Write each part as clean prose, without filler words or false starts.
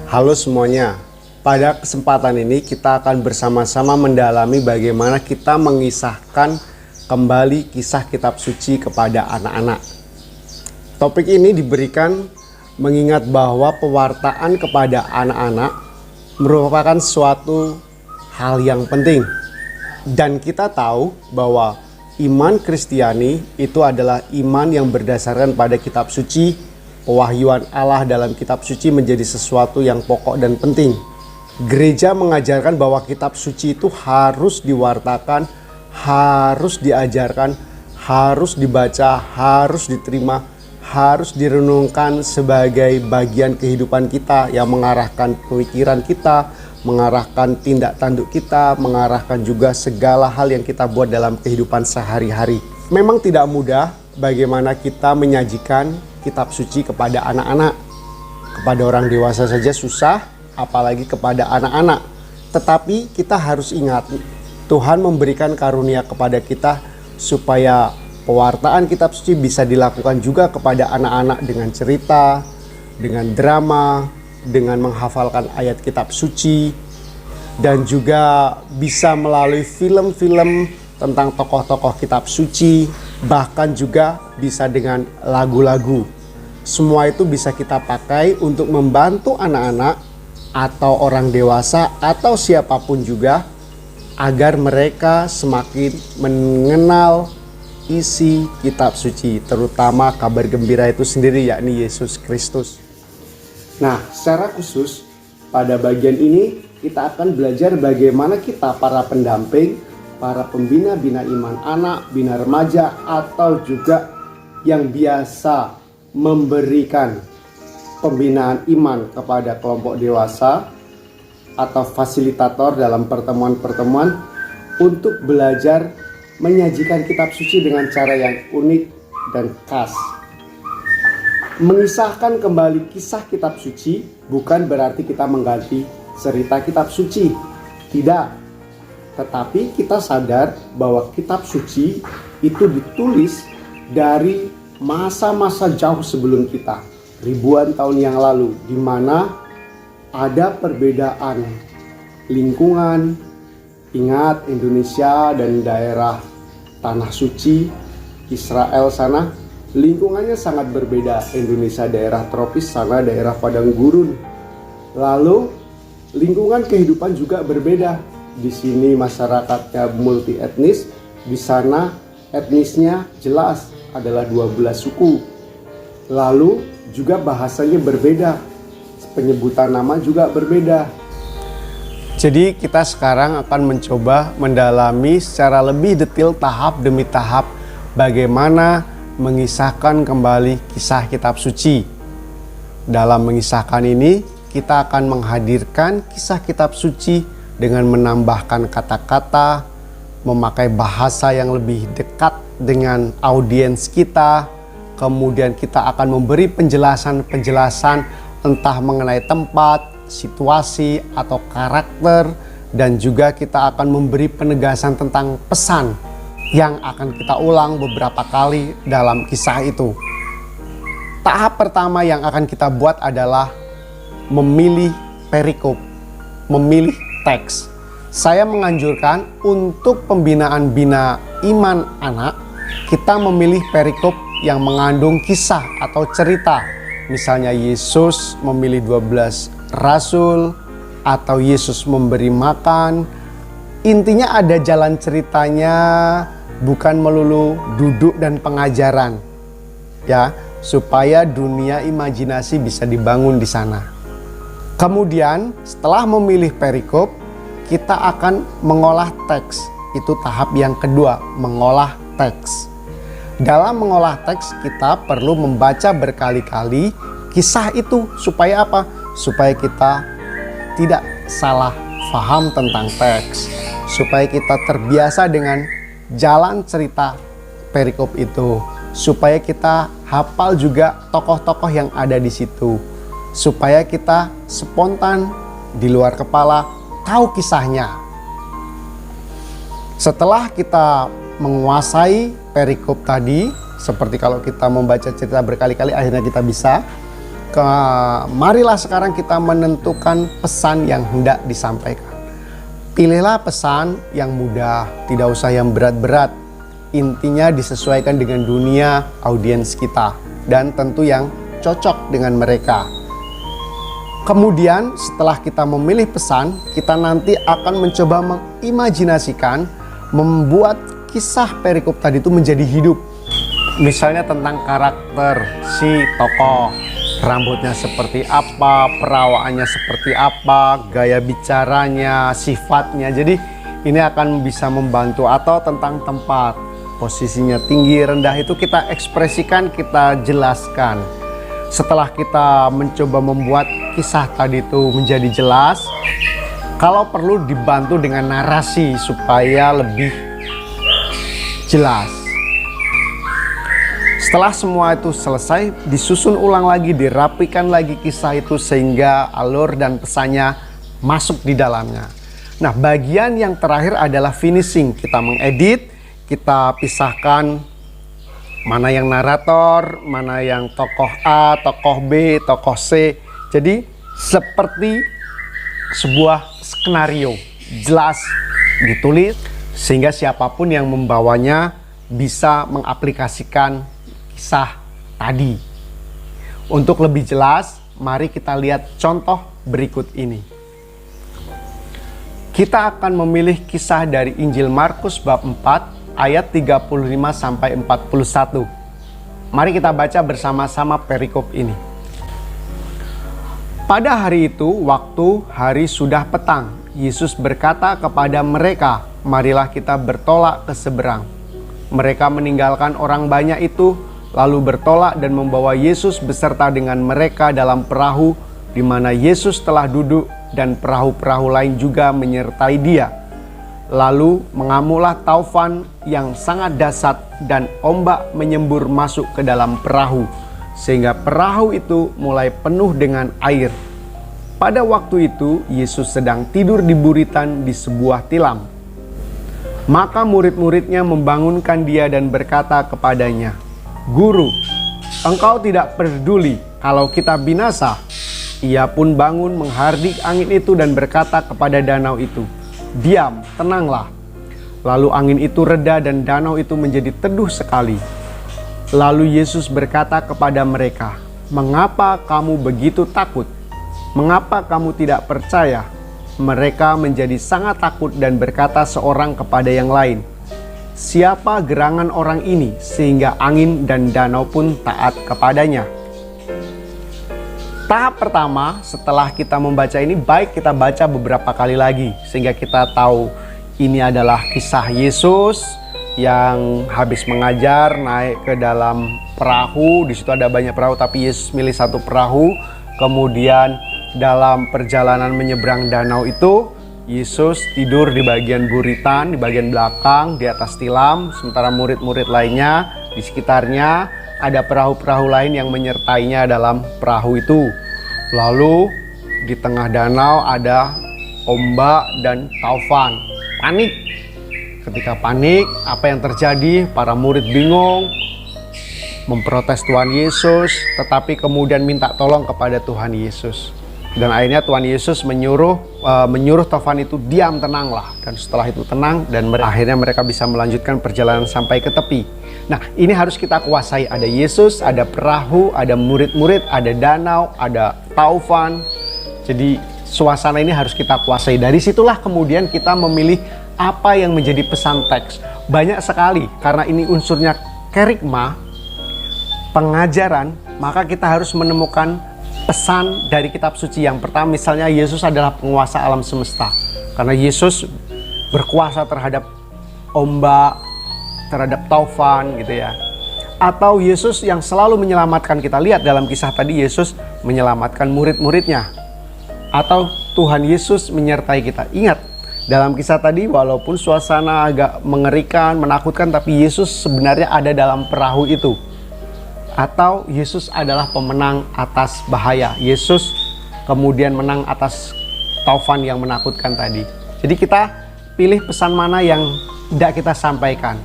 Halo semuanya, pada kesempatan ini kita akan bersama-sama mendalami bagaimana kita mengisahkan kembali kisah kitab suci kepada anak-anak. Topik ini diberikan mengingat bahwa pewartaan kepada anak-anak merupakan suatu hal yang penting. Dan kita tahu bahwa iman Kristiani itu adalah iman yang berdasarkan pada kitab suci. Pewahyuan Allah dalam kitab suci menjadi sesuatu yang pokok dan penting. Gereja mengajarkan bahwa kitab suci itu harus diwartakan, harus diajarkan, harus dibaca, harus diterima, harus direnungkan sebagai bagian kehidupan kita yang mengarahkan pemikiran kita, mengarahkan tindak tanduk kita, mengarahkan juga segala hal yang kita buat dalam kehidupan sehari-hari. Memang tidak mudah bagaimana kita menyajikan kitab suci kepada anak-anak. Kepada orang dewasa saja susah, apalagi kepada anak-anak. Tetapi kita harus ingat, Tuhan memberikan karunia kepada kita supaya pewartaan kitab suci bisa dilakukan juga kepada anak-anak dengan cerita, dengan drama, dengan menghafalkan ayat kitab suci, dan juga bisa melalui film-film tentang tokoh-tokoh kitab suci, bahkan juga bisa dengan lagu-lagu. Semua itu bisa kita pakai untuk membantu anak-anak atau orang dewasa atau siapapun juga agar mereka semakin mengenal isi kitab suci, terutama kabar gembira itu sendiri, yakni Yesus Kristus. Nah, secara khusus pada bagian ini kita akan belajar bagaimana kita para pendamping, para pembina-bina iman anak, bina remaja, atau juga yang biasa memberikan pembinaan iman kepada kelompok dewasa atau fasilitator dalam pertemuan-pertemuan untuk belajar menyajikan kitab suci dengan cara yang unik dan khas. Mengisahkan kembali kisah kitab suci bukan berarti kita mengganti cerita kitab suci. Tidak. Tetapi kita sadar bahwa kitab suci itu ditulis dari masa-masa jauh sebelum kita, ribuan tahun yang lalu, di mana ada perbedaan lingkungan. Ingat, Indonesia dan daerah Tanah Suci, Israel sana, lingkungannya sangat berbeda. Indonesia daerah tropis, sana daerah padang gurun. Lalu lingkungan kehidupan juga berbeda. Di sini masyarakatnya multi etnis, di sana etnisnya jelas adalah 12 suku. Lalu juga bahasanya berbeda, penyebutan nama juga berbeda. Jadi kita sekarang akan mencoba mendalami secara lebih detail tahap demi tahap bagaimana mengisahkan kembali kisah kitab suci. Dalam mengisahkan ini kita akan menghadirkan kisah kitab suci dengan menambahkan kata-kata, memakai bahasa yang lebih dekat dengan audiens kita. Kemudian kita akan memberi penjelasan-penjelasan entah mengenai tempat, situasi, atau karakter. Dan juga kita akan memberi penegasan tentang pesan yang akan kita ulang beberapa kali dalam kisah itu. Tahap pertama yang akan kita buat adalah memilih perikop, memilih teks. Saya menganjurkan untuk pembinaan bina iman anak, kita memilih perikop yang mengandung kisah atau cerita. Misalnya Yesus memilih 12 rasul, atau Yesus memberi makan. Intinya ada jalan ceritanya, bukan melulu duduk dan pengajaran. Ya, supaya dunia imajinasi bisa dibangun di sana. Kemudian setelah memilih perikop, kita akan mengolah teks. Itu tahap yang kedua, mengolah teks. Dalam mengolah teks kita perlu membaca berkali-kali kisah itu. Supaya apa? Supaya kita tidak salah paham tentang teks. Supaya kita terbiasa dengan jalan cerita perikop itu. Supaya kita hafal juga tokoh-tokoh yang ada di situ. Supaya kita spontan di luar kepala tahu kisahnya. Setelah kita menguasai perikop tadi, seperti kalau kita membaca cerita berkali-kali akhirnya kita bisa, Marilah sekarang kita menentukan pesan yang hendak disampaikan. Pilihlah pesan yang mudah, tidak usah yang berat-berat. Intinya disesuaikan dengan dunia audiens kita dan tentu yang cocok dengan mereka. Kemudian setelah kita memilih pesan, kita nanti akan mencoba mengimajinasikan, membuat kisah perikop tadi itu menjadi hidup. Misalnya tentang karakter si tokoh. Rambutnya seperti apa, perawaannya seperti apa, gaya bicaranya, sifatnya. Jadi ini akan bisa membantu. Atau tentang tempat, posisinya tinggi, rendah, itu kita ekspresikan, kita jelaskan. Setelah kita mencoba membuat kisah tadi itu menjadi jelas, kalau perlu dibantu dengan narasi supaya lebih jelas. Setelah semua itu selesai, disusun ulang lagi, dirapikan lagi kisah itu sehingga alur dan pesannya masuk di dalamnya. Nah, bagian yang terakhir adalah finishing. Kita mengedit, kita pisahkan mana yang narator, mana yang tokoh A, tokoh B, tokoh C. Jadi seperti sebuah skenario, jelas ditulis sehingga siapapun yang membawanya bisa mengaplikasikan kisah tadi. Untuk lebih jelas, mari kita lihat contoh berikut ini. Kita akan memilih kisah dari Injil Markus bab 4 ayat 35 sampai 41. Mari kita baca bersama-sama perikop ini. Pada hari itu, waktu hari sudah petang, Yesus berkata kepada mereka, "Marilah kita bertolak ke seberang." Mereka meninggalkan orang banyak itu, lalu bertolak dan membawa Yesus beserta dengan mereka dalam perahu di mana Yesus telah duduk, dan perahu-perahu lain juga menyertai dia. Lalu mengamuklah taufan yang sangat dahsyat dan ombak menyembur masuk ke dalam perahu, sehingga perahu itu mulai penuh dengan air. Pada waktu itu Yesus sedang tidur di buritan di sebuah tilam. Maka murid-muridnya membangunkan dia dan berkata kepadanya, "Guru, engkau tidak peduli kalau kita binasa?" Ia pun bangun menghardik angin itu dan berkata kepada danau itu, "Diam, tenanglah." Lalu angin itu reda dan danau itu menjadi teduh sekali. Lalu Yesus berkata kepada mereka, "Mengapa kamu begitu takut? Mengapa kamu tidak percaya?" Mereka menjadi sangat takut dan berkata seorang kepada yang lain, "Siapa gerangan orang ini sehingga angin dan danau pun taat kepadanya?" Tahap pertama setelah kita membaca ini, baik kita baca beberapa kali lagi sehingga kita tahu ini adalah kisah Yesus yang habis mengajar naik ke dalam perahu. Di situ ada banyak perahu tapi Yesus milih satu perahu. Kemudian dalam perjalanan menyeberang danau itu Yesus tidur di bagian buritan, di bagian belakang, di atas tilam. Sementara murid-murid lainnya di sekitarnya ada perahu-perahu lain yang menyertainya dalam perahu itu. Lalu di tengah danau ada ombak dan taufan. Panik. Ketika panik, apa yang terjadi? Para murid bingung, memprotes Tuhan Yesus, tetapi kemudian minta tolong kepada Tuhan Yesus. Dan akhirnya Tuhan Yesus menyuruh taufan itu, "Diam, tenanglah." Dan setelah itu tenang dan akhirnya mereka bisa melanjutkan perjalanan sampai ke tepi. Nah, ini harus kita kuasai. Ada Yesus, ada perahu, ada murid-murid, ada danau, ada taufan. Jadi suasana ini harus kita kuasai. Dari situlah kemudian kita memilih apa yang menjadi pesan teks. Banyak sekali karena ini unsurnya kerigma, pengajaran, maka kita harus menemukan pesan dari kitab suci. Yang pertama misalnya Yesus adalah penguasa alam semesta. Karena Yesus berkuasa terhadap ombak, terhadap taufan gitu ya. Atau Yesus yang selalu menyelamatkan. Kita lihat dalam kisah tadi Yesus menyelamatkan murid-muridnya. Atau Tuhan Yesus menyertai kita. Ingat, dalam kisah tadi walaupun suasana agak mengerikan, menakutkan, tapi Yesus sebenarnya ada dalam perahu itu. Atau Yesus adalah pemenang atas bahaya. Yesus kemudian menang atas taufan yang menakutkan tadi. Jadi kita pilih pesan mana yang tidak kita sampaikan.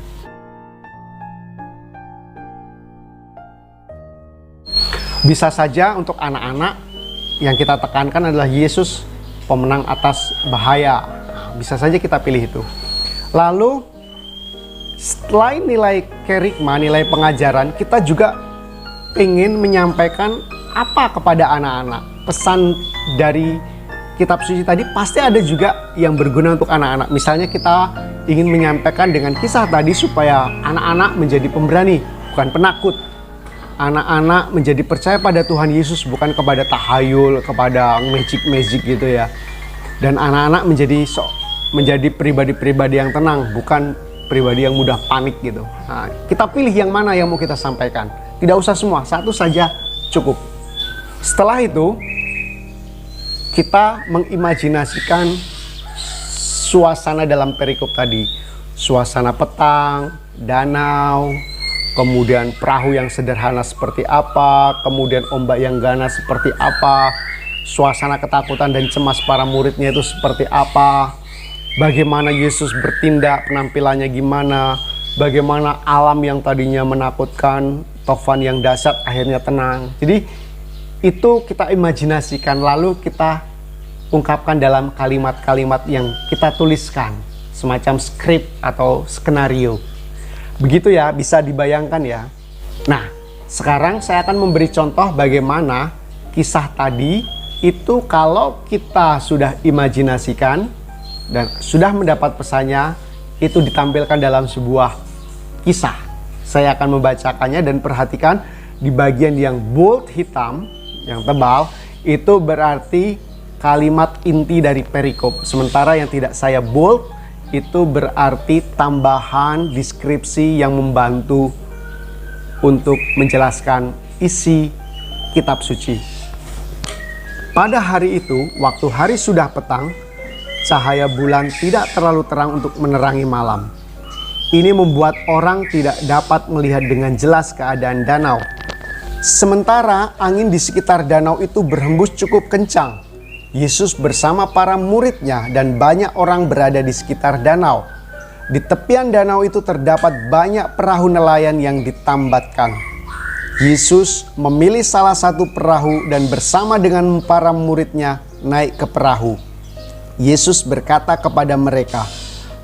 Bisa saja untuk anak-anak yang kita tekankan adalah Yesus pemenang atas bahaya. Bisa saja kita pilih itu. Lalu selain nilai kerigma, nilai pengajaran, kita juga ingin menyampaikan apa kepada anak-anak. Pesan dari kitab suci tadi pasti ada juga yang berguna untuk anak-anak. Misalnya kita ingin menyampaikan dengan kisah tadi supaya anak-anak menjadi pemberani, bukan penakut. Anak-anak menjadi percaya pada Tuhan Yesus, bukan kepada tahayul, kepada magic gitu ya. Dan anak-anak menjadi pribadi-pribadi yang tenang, bukan pribadi yang mudah panik gitu. Nah, kita pilih yang mana yang mau kita sampaikan. Tidak usah semua, satu saja cukup. Setelah itu, kita mengimajinasikan suasana dalam perikop tadi. Suasana petang, danau, kemudian perahu yang sederhana seperti apa, kemudian ombak yang ganas seperti apa, suasana ketakutan dan cemas para muridnya itu seperti apa, bagaimana Yesus bertindak, penampilannya gimana, bagaimana alam yang tadinya menakutkan, tofan yang dahsyat akhirnya tenang. Jadi itu kita imajinasikan, lalu kita ungkapkan dalam kalimat-kalimat yang kita tuliskan, semacam skrip atau skenario. Begitu ya, bisa dibayangkan ya. Nah, sekarang saya akan memberi contoh bagaimana kisah tadi itu kalau kita sudah imajinasikan dan sudah mendapat pesannya, itu ditampilkan dalam sebuah kisah. Saya akan membacakannya dan perhatikan di bagian yang bold hitam, yang tebal, itu berarti kalimat inti dari perikop. Sementara yang tidak saya bold, itu berarti tambahan deskripsi yang membantu untuk menjelaskan isi kitab suci. Pada hari itu, waktu hari sudah petang, cahaya bulan tidak terlalu terang untuk menerangi malam. Ini membuat orang tidak dapat melihat dengan jelas keadaan danau. Sementara angin di sekitar danau itu berhembus cukup kencang. Yesus bersama para muridnya dan banyak orang berada di sekitar danau. Di tepian danau itu terdapat banyak perahu nelayan yang ditambatkan. Yesus memilih salah satu perahu dan bersama dengan para muridnya naik ke perahu. Yesus berkata kepada mereka,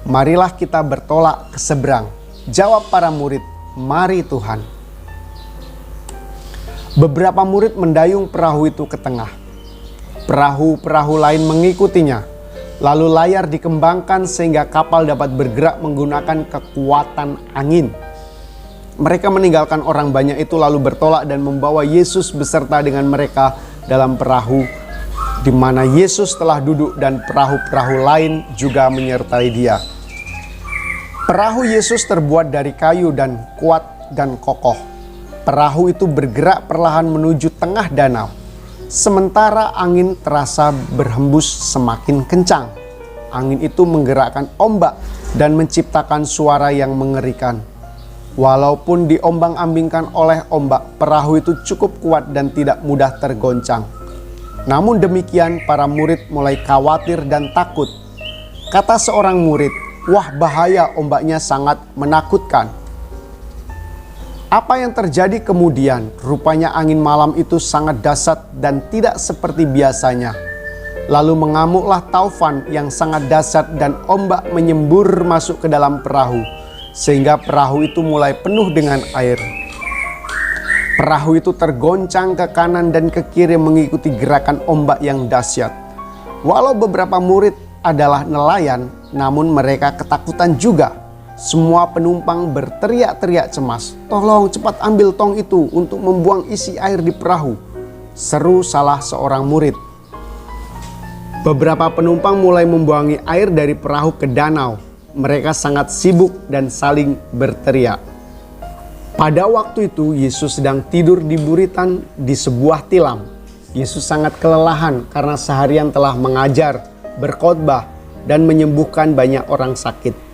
"Marilah kita bertolak ke seberang." Jawab para murid, "Mari Tuhan." Beberapa murid mendayung perahu itu ke tengah. Perahu-perahu lain mengikutinya. Lalu layar dikembangkan sehingga kapal dapat bergerak menggunakan kekuatan angin. Mereka meninggalkan orang banyak itu lalu bertolak dan membawa Yesus beserta dengan mereka dalam perahu, di mana Yesus telah duduk dan perahu-perahu lain juga menyertai dia. Perahu Yesus terbuat dari kayu dan kuat dan kokoh. Perahu itu bergerak perlahan menuju tengah danau. Sementara angin terasa berhembus semakin kencang. Angin itu menggerakkan ombak dan menciptakan suara yang mengerikan. Walaupun diombang-ambingkan oleh ombak, perahu itu cukup kuat dan tidak mudah tergoncang. Namun demikian, para murid mulai khawatir dan takut. Kata seorang murid, "Wah, bahaya, ombaknya sangat menakutkan." Apa yang terjadi kemudian? Rupanya angin malam itu sangat dahsyat dan tidak seperti biasanya. Lalu mengamuklah taufan yang sangat dahsyat dan ombak menyembur masuk ke dalam perahu, sehingga perahu itu mulai penuh dengan air. Perahu itu tergoncang ke kanan dan ke kiri mengikuti gerakan ombak yang dahsyat. Walau beberapa murid adalah nelayan, namun mereka ketakutan juga. Semua penumpang berteriak-teriak cemas, "Tolong cepat ambil tong itu untuk membuang isi air di perahu," seru salah seorang murid. Beberapa penumpang mulai membuangi air dari perahu ke danau. Mereka sangat sibuk dan saling berteriak. Pada waktu itu Yesus sedang tidur di buritan di sebuah tilam. Yesus sangat kelelahan karena seharian telah mengajar, berkhotbah, dan menyembuhkan banyak orang sakit.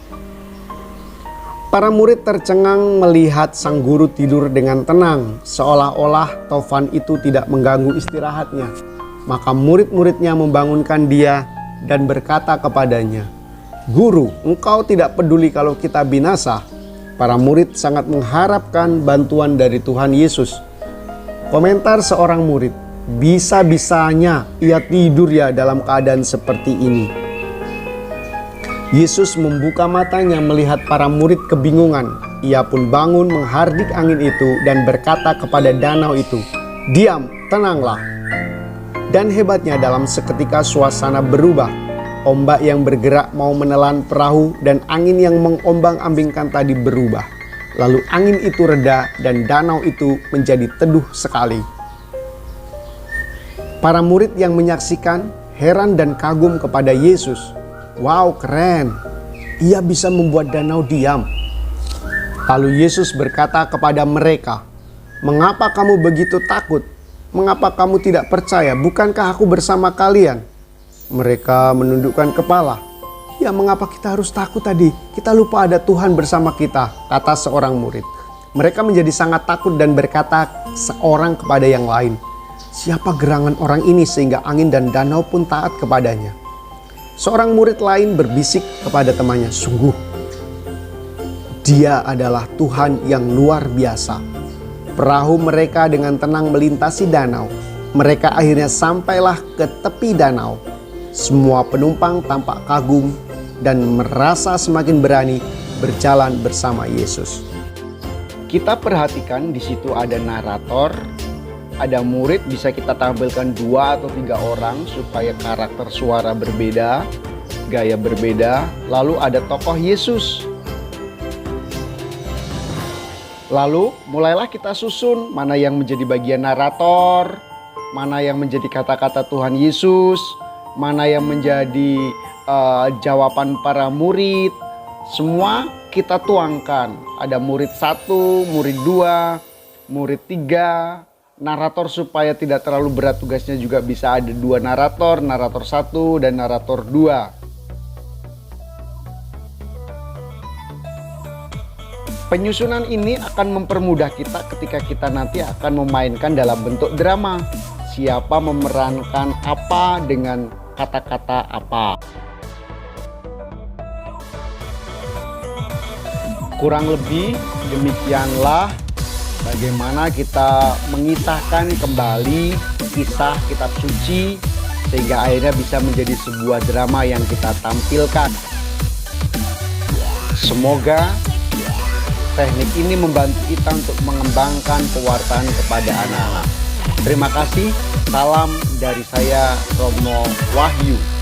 Para murid tercengang melihat sang guru tidur dengan tenang, seolah-olah tofan itu tidak mengganggu istirahatnya. Maka murid-muridnya membangunkan dia dan berkata kepadanya, "Guru, engkau tidak peduli kalau kita binasa?" Para murid sangat mengharapkan bantuan dari Tuhan Yesus. Komentar seorang murid, bisa-bisanya ia tidur ya dalam keadaan seperti ini. Yesus membuka matanya melihat para murid kebingungan. Ia pun bangun menghardik angin itu dan berkata kepada danau itu, "Diam, tenanglah." Dan hebatnya dalam seketika suasana berubah. Ombak yang bergerak mau menelan perahu dan angin yang mengombang-ambingkan tadi berubah. Lalu angin itu reda dan danau itu menjadi teduh sekali. Para murid yang menyaksikan heran dan kagum kepada Yesus. Wow, keren. Ia bisa membuat danau diam. Lalu Yesus berkata kepada mereka, "Mengapa kamu begitu takut? Mengapa kamu tidak percaya? Bukankah aku bersama kalian?" Mereka menundukkan kepala. "Ya, mengapa kita harus takut tadi? Kita lupa ada Tuhan bersama kita," kata seorang murid. Mereka menjadi sangat takut dan berkata seorang kepada yang lain, "Siapa gerangan orang ini sehingga angin dan danau pun taat kepadanya?" Seorang murid lain berbisik kepada temannya, "Sungguh, Dia adalah Tuhan yang luar biasa." Perahu mereka dengan tenang melintasi danau. Mereka akhirnya sampailah ke tepi danau. Semua penumpang tampak kagum dan merasa semakin berani berjalan bersama Yesus. Kita perhatikan di situ ada narator, ada murid, bisa kita tampilkan 2 atau 3 orang supaya karakter suara berbeda, gaya berbeda. Lalu ada tokoh Yesus. Lalu mulailah kita susun mana yang menjadi bagian narator, mana yang menjadi kata-kata Tuhan Yesus, mana yang menjadi jawaban para murid. Semua kita tuangkan. Ada murid 1, murid 2, murid 3. Narator supaya tidak terlalu berat tugasnya juga bisa ada 2 narator, narator 1 dan narator 2. Penyusunan ini akan mempermudah kita ketika kita nanti akan memainkan dalam bentuk drama. Siapa memerankan apa dengan kata-kata apa. Kurang lebih demikianlah bagaimana kita mengisahkan kembali kisah kitab suci sehingga akhirnya bisa menjadi sebuah drama yang kita tampilkan. Semoga teknik ini membantu kita untuk mengembangkan pewartaan kepada anak-anak. Terima kasih, salam dari saya Romo Wahyu.